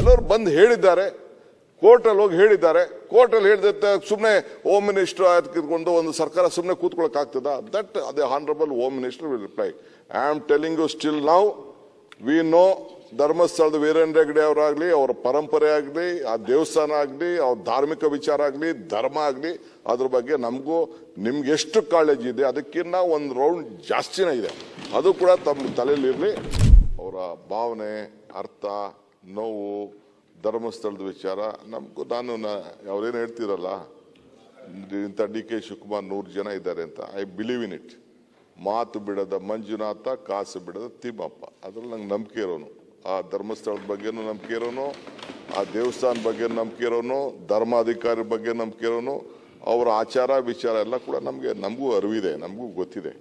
ಕೆಲವರು ಬಂದು ಹೇಳಿದ್ದಾರೆ, ಕೋರ್ಟಲ್ಲಿ ಹೋಗಿ ಹೇಳಿದ್ದಾರೆ. ಕೋರ್ಟಲ್ಲಿ ಹೇಳಿದ ಸುಮ್ಮನೆ ಹೋಮ್ ಮಿನಿಸ್ಟರ್ ಕಿತ್ಕೊಂಡು ಒಂದು ಸರ್ಕಾರ ಸುಮ್ಮನೆ ಕೂತ್ಕೊಳ್ಳೋಕೆ ಆಗ್ತದ? That the honourable home minister will reply. I am telling you still now we know ಧರ್ಮಸ್ಥಳದ ವೀರೇಂದ್ರ ಹೆಗ್ಗಡೆ ಅವರಾಗ್ಲಿ, ಅವರ ಪರಂಪರೆ ಆಗಲಿ, ಆ ದೇವಸ್ಥಾನ ಆಗಲಿ, ಅವ್ರ ಧಾರ್ಮಿಕ ವಿಚಾರ ಆಗಲಿ, ಧರ್ಮ ಆಗಲಿ, ಅದ್ರ ಬಗ್ಗೆ ನಮಗೂ ನಿಮ್ಗೆ ಎಷ್ಟು ಕಾಳಜಿ ಇದೆ ಅದಕ್ಕಿಂತ ಒಂದು ರೌಂಡ್ ಜಾಸ್ತಿನೇ ಇದೆ. ಅದು ಕೂಡ ತಮ್ಮ ತಲೆಯಲ್ಲಿರಲಿ. ಅವರ ಭಾವನೆ, ಅರ್ಥ, ನೋವು, ಧರ್ಮಸ್ಥಳದ ವಿಚಾರ ನಮಗೂ ಅವ್ರೇನು ಹೇಳ್ತಿರಲ್ಲ, ಇಂಥ ಡಿ.ಕೆ. ಶಿವಕುಮಾರ್ 100 ಜನ ಇದ್ದಾರೆ ಅಂತ. I believe in it. ಮಾತು ಬಿಡದ ಮಂಜುನಾಥ, ಕಾಸು ಬಿಡದ ತಿಮ್ಮಪ್ಪ, ಅದ್ರಲ್ಲಿ ನಂಗೆ ನಂಬಿಕೆ ಇರೋನು. ಆ ಧರ್ಮಸ್ಥಳದ ಬಗ್ಗೆನೂ ನಂಬಿಕೆ ಇರೋನು, ಆ ದೇವಸ್ಥಾನ ಬಗ್ಗೆ ನಂಬಿಕೆ ಇರೋನು, ಧರ್ಮಾಧಿಕಾರಿ ಬಗ್ಗೆ ನಂಬಿಕೆ ಇರೋನು. ಅವರ ಆಚಾರ ವಿಚಾರ ಎಲ್ಲ ಕೂಡ ನಮಗೂ ಅರಿವಿದೆ, ನಮಗೂ ಗೊತ್ತಿದೆ.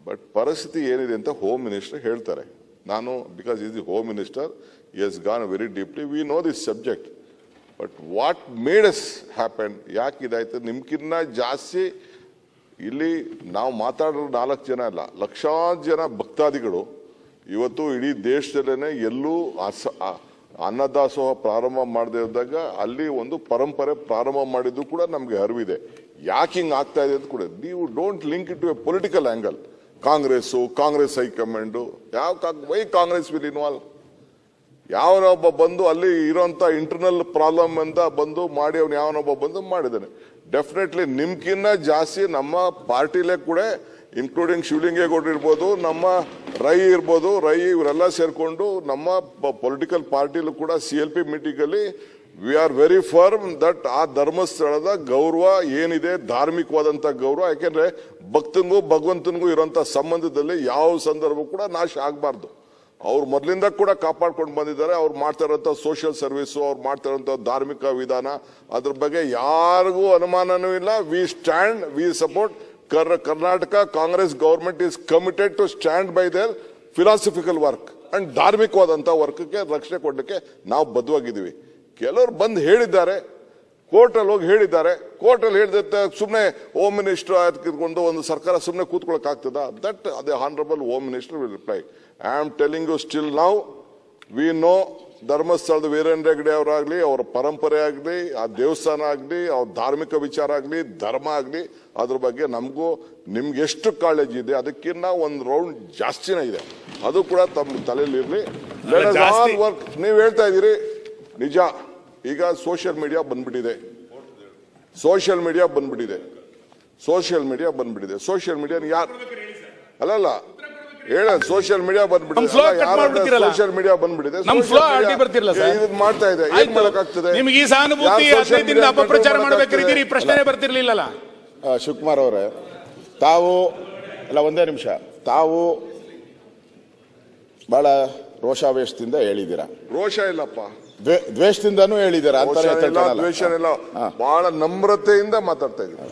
ಬಟ್ ಪರಿಸ್ಥಿತಿ ಏನಿದೆ ಅಂತ ಹೋಮ್ ಮಿನಿಸ್ಟರ್ ಹೇಳ್ತಾರೆ. ನಾನು because is the home minister, he has gone very deeply. We know this subject. But what made us happen? ಯಾಕೆ ಇದಾಯ್ತು? ನಿಮ್ಗಿನ್ನ ಜಾಸ್ತಿ ಇಲ್ಲಿ ನಾವು ಮಾತಾಡೋ 4 ಜನ ಅಲ್ಲ, ಲಕ್ಷಾಂತರ ಜನ ಭಕ್ತಾದಿಗಳು ಇವತ್ತು ಇಡೀ ದೇಶದಲ್ಲೇನೆ ಎಲ್ಲೂ ಅನ್ನದಾಸೋಹ ಪ್ರಾರಂಭ ಮಾಡದೇ ಇದ್ದಾಗ ಅಲ್ಲಿ ಒಂದು ಪರಂಪರೆ ಪ್ರಾರಂಭ ಮಾಡಿದ್ದು ಕೂಡ ನಮಗೆ ಅರಿವಿದೆ. ಯಾಕೆ ಹಿಂಗೆ ಆಗ್ತಾ ಇದೆ ಅಂತ ಕೂಡ ನೀವು don't link it to a political angle. Congress high command why Congress will involve? ಯಾವನೊಬ್ಬ ಬಂದು ಅಲ್ಲಿ ಇರೋಂಥ ಇಂಟರ್ನಲ್ ಪ್ರಾಬ್ಲಮ್ ಅಂತ ಬಂದು ಮಾಡಿ ಅವ್ನು ಯಾವನೊಬ್ಬ ಬಂದು ಮಾಡಿದ್ದಾನೆ. ಡೆಫಿನೆಟ್ಲಿ ನಿಮ್ಗಿನ್ನ ಜಾಸ್ತಿ ನಮ್ಮ ಪಾರ್ಟಿಲೇ ಕೂಡ, ಇನ್ಕ್ಲೂಡಿಂಗ್ ಶಿವಲಿಂಗೇಗೌಡರು ಇರ್ಬೋದು, ನಮ್ಮ ರೈ ಇರ್ಬೋದು, ಇವರೆಲ್ಲ ಸೇರ್ಕೊಂಡು ನಮ್ಮ ಪೊಲಿಟಿಕಲ್ ಪಾರ್ಟಿಲೂ ಕೂಡ CLP ಮೀಟಿಂಗಲ್ಲಿ we are very firm that ಆ ಧರ್ಮಸ್ಥಳದ ಗೌರವ ಏನಿದೆ, ಧಾರ್ಮಿಕವಾದಂಥ ಗೌರವ, ಯಾಕೆಂದ್ರೆ ಭಕ್ತನಿಗೂ ಭಗವಂತನಿಗೂ ಇರೋಂಥ ಸಂಬಂಧದಲ್ಲಿ ಯಾವ ಸಂದರ್ಭ ಕೂಡ ನಾಶ ಆಗಬಾರ್ದು. ಅವ್ರು ಮೊದಲಿಂದ ಕೂಡ ಕಾಪಾಡ್ಕೊಂಡು ಬಂದಿದ್ದಾರೆ. ಅವ್ರು ಮಾಡ್ತಾ ಇರೋಂಥ ಸೋಷಿಯಲ್ ಸರ್ವಿಸು, ಅವ್ರು ಮಾಡ್ತಾ ಇರೋಂಥ ಧಾರ್ಮಿಕ ವಿಧಾನ, ಅದ್ರ ಬಗ್ಗೆ ಯಾರಿಗೂ ಅನುಮಾನನೂ ಇಲ್ಲ. We support Karnataka Congress government is committed to stand by their philosophical work and ಧಾರ್ಮಿಕವಾದಂಥ ವರ್ಕ್ಗೆ ರಕ್ಷಣೆ ಕೊಡಲಿಕ್ಕೆ ನಾವು ಬದ್ಧವಾಗಿದ್ದೀವಿ. ಕೆಲವರು ಬಂದು ಹೇಳಿದ್ದಾರೆ, ಕೋರ್ಟಲ್ಲಿ ಹೋಗಿ ಹೇಳಿದ್ದಾರೆ. ಕೋರ್ಟಲ್ಲಿ ಹೇಳಿದ ಸುಮ್ಮನೆ ಹೋಮ್ ಮಿನಿಸ್ಟರ್ ಕಿತ್ಕೊಂಡು ಒಂದು ಸರ್ಕಾರ ಸುಮ್ಮನೆ ಕೂತ್ಕೊಳ್ಳೋಕೆ ಆಗ್ತದ? That the honourable home minister will reply. I am telling you still now we know ಧರ್ಮಸ್ಥಳದ ವೀರೇಂದ್ರ ಹೆಗ್ಗಡೆ ಅವರಾಗ್ಲಿ, ಅವರ ಪರಂಪರೆ ಆಗಲಿ, ಆ ದೇವಸ್ಥಾನ ಆಗಲಿ, ಅವ್ರ ಧಾರ್ಮಿಕ ವಿಚಾರ ಆಗಲಿ, ಧರ್ಮ ಆಗಲಿ, ಅದ್ರ ಬಗ್ಗೆ ನಮಗೂ ನಿಮ್ಗೆ ಎಷ್ಟು ಕಾಳಜಿ ಇದೆ ಅದಕ್ಕಿಂತ ಒಂದು ರೌಂಡ್ ಜಾಸ್ತಿನೇ ಇದೆ. ಅದು ಕೂಡ ತಮ್ಮ ತಲೆಯಲ್ಲಿರಲಿ. ವರ್ಕ್ ನೀವು ಹೇಳ್ತಾ ಇದ್ದೀರಿ ನಿಜ. ಈಗ ಸೋಷಿಯಲ್ ಮೀಡಿಯಾ ಬಂದ್ಬಿಟ್ಟಿದೆ. ಸೋಷಿಯಲ್ ಮೀಡಿಯಾ ಬಂದ್ಬಿಟ್ಟಿದೆ. ಯಾರು ಅಲ್ಲಲ್ಲ ಹೇಳ, ಸೋಷಿಯಲ್ ಮೀಡಿಯಾ ಬಂದ್ಬಿಟ್ಟಿದೆ. ಸೋಷಿಯಲ್ ಮೀಡಿಯಾ ಬಂದ್ಬಿಟ್ಟಿದೆ. ಇದು ಮಾಡ್ತಾ ಇದೆ. ಏನ್ ಮಾಡಕ್ಕಾಗ್ತದೆ? ನಿಮ್ಗೆ ಈ ಸಹಾನುಭೂತಿ ಅಪಪ್ರಚಾರ ಮಾಡಬೇಕಿದ್ದೀರಿ, ಪ್ರಶ್ನೆ ಬರ್ತಿರ್ಲಿಲ್ಲ. ಶಿವಕುಮಾರ್ ಅವರೇ, ತಾವು ಅಲ್ಲ, ಒಂದೇ ನಿಮಿಷ, ತಾವು ಬಹಳ ರೋಷಾವೇಶದಿಂದ ಹೇಳಿದ್ದೀರಾ. ರೋಷ ಇಲ್ಲಪ್ಪ, ದ್ವೇಷದಿಂದನೂ ಹೇಳಿದ್ದೀರಾ. ದ್ವೇಷ ಇಲ್ಲ, ಬಹಳ ನಮ್ರತೆಯಿಂದ ಮಾತಾಡ್ತಾ ಇದ್ದೀನಿ.